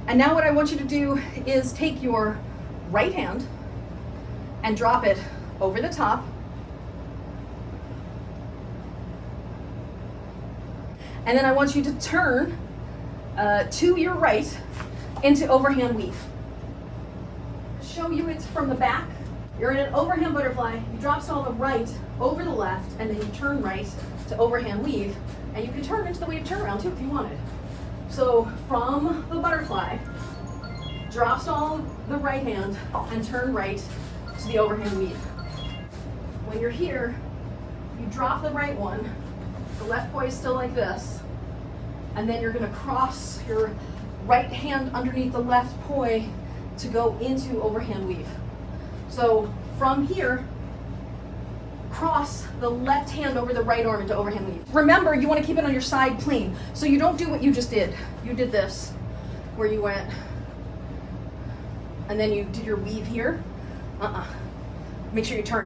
And now what I want you to do is take your right hand and drop it over the top. And then I want you to turn to your right into overhand weave. Show you it from the back. You're in an overhand butterfly, you drop stall the right over the left, and then you turn right to overhand weave, and you can turn into the wave turnaround too if you wanted. So from the butterfly, drop stall the right hand and turn right to the overhand weave. When you're here, you drop the right one, the left poi is still like this, and then you're gonna cross your right hand underneath the left poi to go into overhand weave. So from here, cross the left hand over the right arm into overhand weave. Remember, you want to keep it on your side plane. So you don't do what you just did. You did this, where you went, and then you did your weave here. Make sure you turn.